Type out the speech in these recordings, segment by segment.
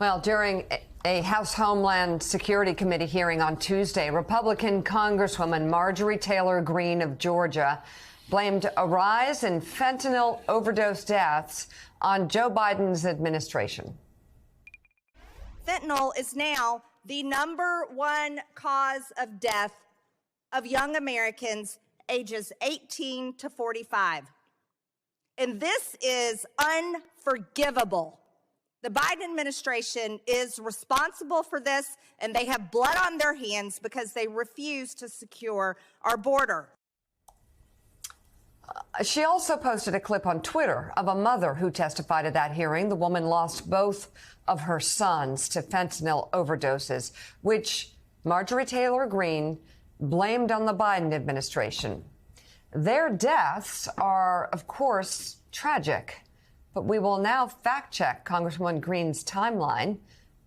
Well, during a House Homeland Security Committee hearing on Tuesday, Republican Congresswoman Marjorie Taylor Greene of Georgia blamed a rise in fentanyl overdose deaths on Joe Biden's administration. Fentanyl is now the #1 cause of death of young Americans ages 18 to 45. And this is unforgivable. The Biden administration is responsible for this, and they have blood on their hands because they refuse to secure our border. She also posted a clip on Twitter of a mother who testified at that hearing. The woman lost both of her sons to fentanyl overdoses, which Marjorie Taylor Greene blamed on the Biden administration. Their deaths are, of course, tragic. But we will now fact-check Congresswoman Greene's timeline.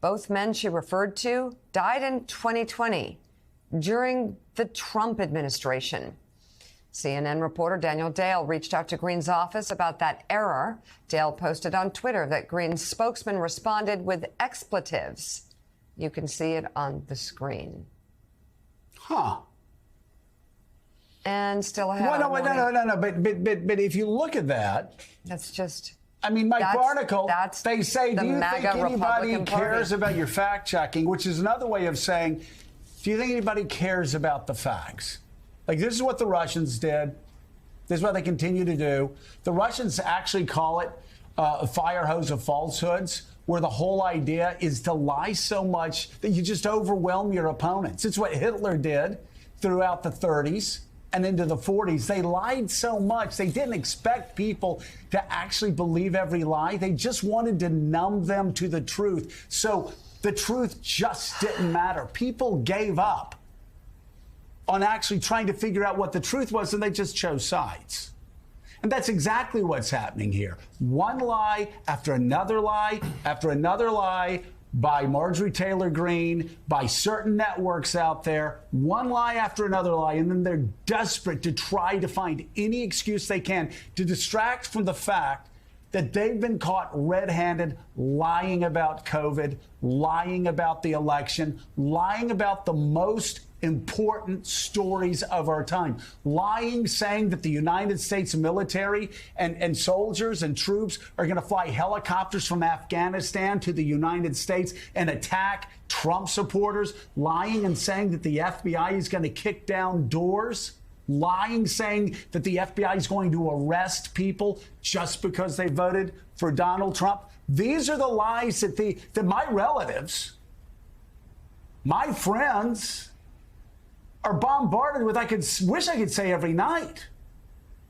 Both men she referred to died in 2020 during the Trump administration. CNN reporter Daniel Dale reached out to Greene's office about that error. Dale posted on Twitter that Greene's spokesman responded with expletives. You can see it on the screen. Huh. And still ahead. Well, no. But if you look at that, that's just. I mean, Mike Barnicle, they say, do you think anybody cares about your fact-checking, which is another way of saying, do you think anybody cares about the facts? Like, this is what the Russians did. This is what they continue to do. The Russians actually call it a fire hose of falsehoods, where the whole idea is to lie so much that you just overwhelm your opponents. It's what Hitler did throughout the 30s. And into the 40s, they lied so much. They didn't expect people to actually believe every lie. They just wanted to numb them to the truth. So the truth just didn't matter. People gave up on actually trying to figure out what the truth was, and they just chose sides. And that's exactly what's happening here. One lie after another lie after another lie by Marjorie Taylor Greene, by certain networks out there, one lie after another lie, and then they're desperate to try to find any excuse they can to distract from the fact that they've been caught red-handed lying about COVID, lying about the election, lying about the most important stories of our time, lying, saying that the United States military and soldiers and troops are going to fly helicopters from Afghanistan to the United States and attack Trump supporters, lying and saying that the FBI is going to kick down doors, lying, saying that the FBI is going to arrest people just because they voted for Donald Trump. These are the lies that my relatives, my friends, are bombarded with. Wish I could say every night.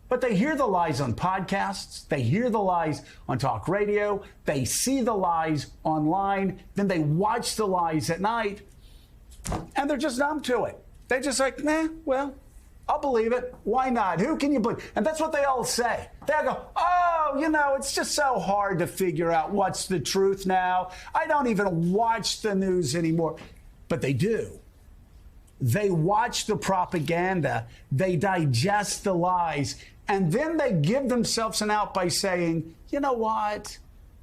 But they hear the lies on podcasts. They hear the lies on talk radio. They see the lies online. Then they watch the lies at night. And they're just numb to it. They're just like, well, I'll believe it. Why not? Who can you believe? And that's what they all say. They all go, it's just so hard to figure out what's the truth now. I don't even watch the news anymore. But they do. They watch the propaganda, they digest the lies, and then they give themselves an out by saying, you know what?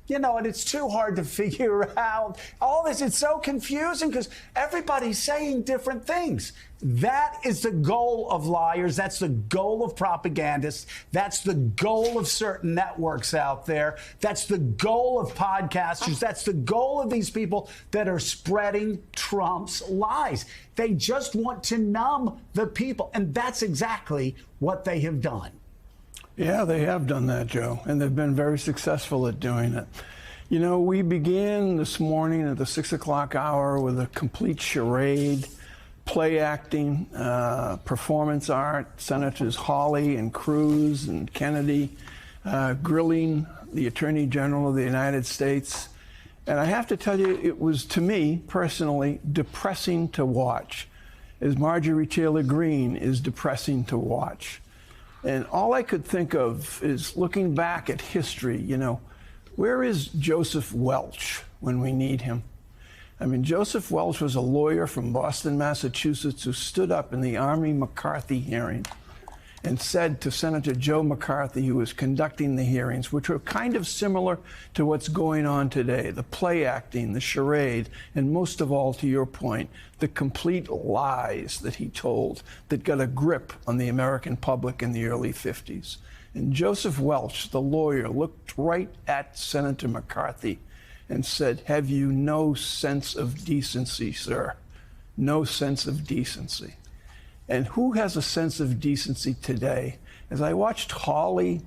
It's too hard to figure out all this. It's so confusing because everybody's saying different things. That is the goal of liars. That's the goal of propagandists. That's the goal of certain networks out there. That's the goal of podcasters. That's the goal of these people that are spreading Trump's lies. They just want to numb the people. And that's exactly what they have done. Yeah, they have done that, Joe, and they've been very successful at doing it. You know, we began this morning at the 6 o'clock hour with a complete charade, play acting, performance art, Senators Hawley and Cruz and Kennedy grilling the Attorney General of the United States. And I have to tell you, it was, to me, personally, depressing to watch, as Marjorie Taylor Greene is depressing to watch. And all I could think of is looking back at history, where is Joseph Welch when we need him? I mean, Joseph Welch was a lawyer from Boston, Massachusetts, who stood up in the Army McCarthy hearing and said to Senator Joe McCarthy, who was conducting the hearings, which were kind of similar to what's going on today, the play acting, the charade, and most of all, to your point, the complete lies that he told that got a grip on the American public in the early 50s. And Joseph Welch, the lawyer, looked right at Senator McCarthy and said, "Have you no sense of decency, sir? No sense of decency." And who has a sense of decency today? As I watched Hawley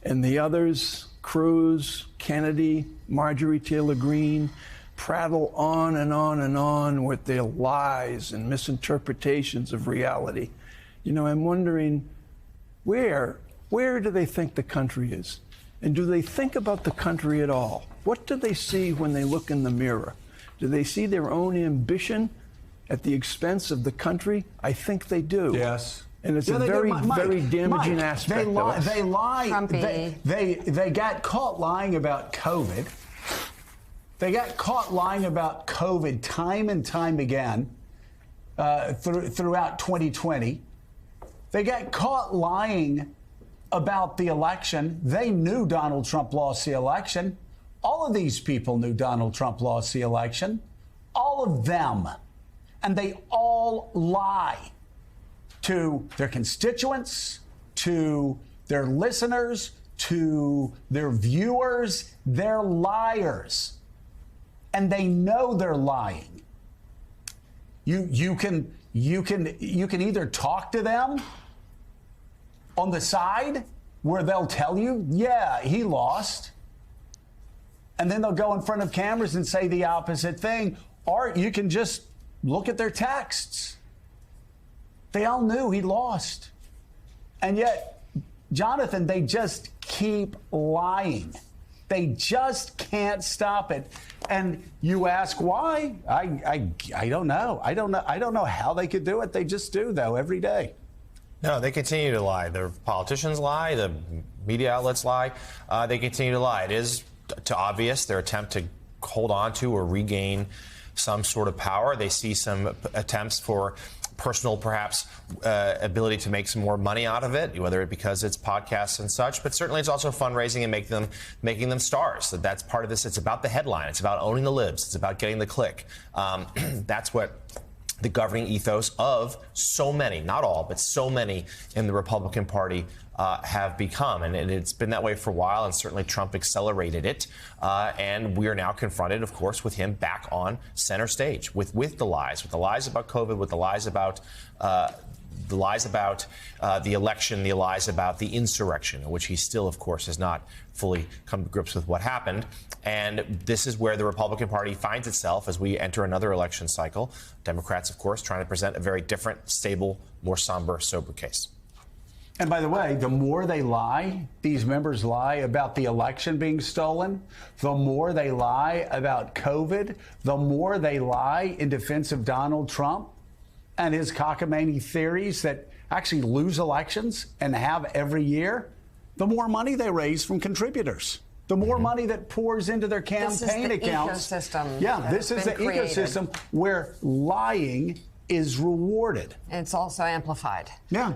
and the others, Cruz, Kennedy, Marjorie Taylor Greene, prattle on and on and on with their lies and misinterpretations of reality, I'm wondering, where do they think the country is? And do they think about the country at all? What do they see when they look in the mirror? Do they see their own ambition at the expense of the country? I think they do. Yes. And it's a very damaging aspect of us. They lie. Trumpy. They got caught lying about COVID. They got caught lying about COVID time and time again throughout 2020. They got caught lying about the election. They knew Donald Trump lost the election. All of these people knew Donald Trump lost the election. All of them. And they all lie to their constituents, to their listeners, to their viewers. They're liars. And they know they're lying. You can either talk to them on the side where they'll tell you, yeah, he lost. And then they'll go in front of cameras and say the opposite thing. Or you can just look at their texts. They all knew he lost. And yet, Jonathan, they just keep lying. They just can't stop it. And you ask why? I don't know. I don't know how they could do it. They just do, though, every day. No, they continue to lie. The politicians lie. The media outlets lie. They continue to lie. It is obvious their attempt to hold on to or regain some sort of power. They see some attempts for personal, perhaps, ability to make some more money out of it, whether it because it's podcasts and such, but certainly it's also fundraising and making them stars. That's part of this. It's about the headline. It's about owning the libs. It's about getting the click. That's what the governing ethos of so many, not all, but so many in the Republican Party have become. And it's been that way for a while, and certainly Trump accelerated it. And we are now confronted, of course, with him back on center stage with the lies about COVID, with the lies about the election, the lies about the insurrection, in which he still, of course, has not fully come to grips with what happened. And this is where the Republican Party finds itself as we enter another election cycle. Democrats, of course, trying to present a very different, stable, more somber, sober case. And by the way, the more they lie, these members lie about the election being stolen, the more they lie about COVID, the more they lie in defense of Donald Trump and his cockamamie theories that actually lose elections and have every year, the more money they raise from contributors. The more money that pours into their campaign accounts. This is the ecosystem. Yeah, this is the ecosystem where lying is rewarded. It's also amplified. Yeah.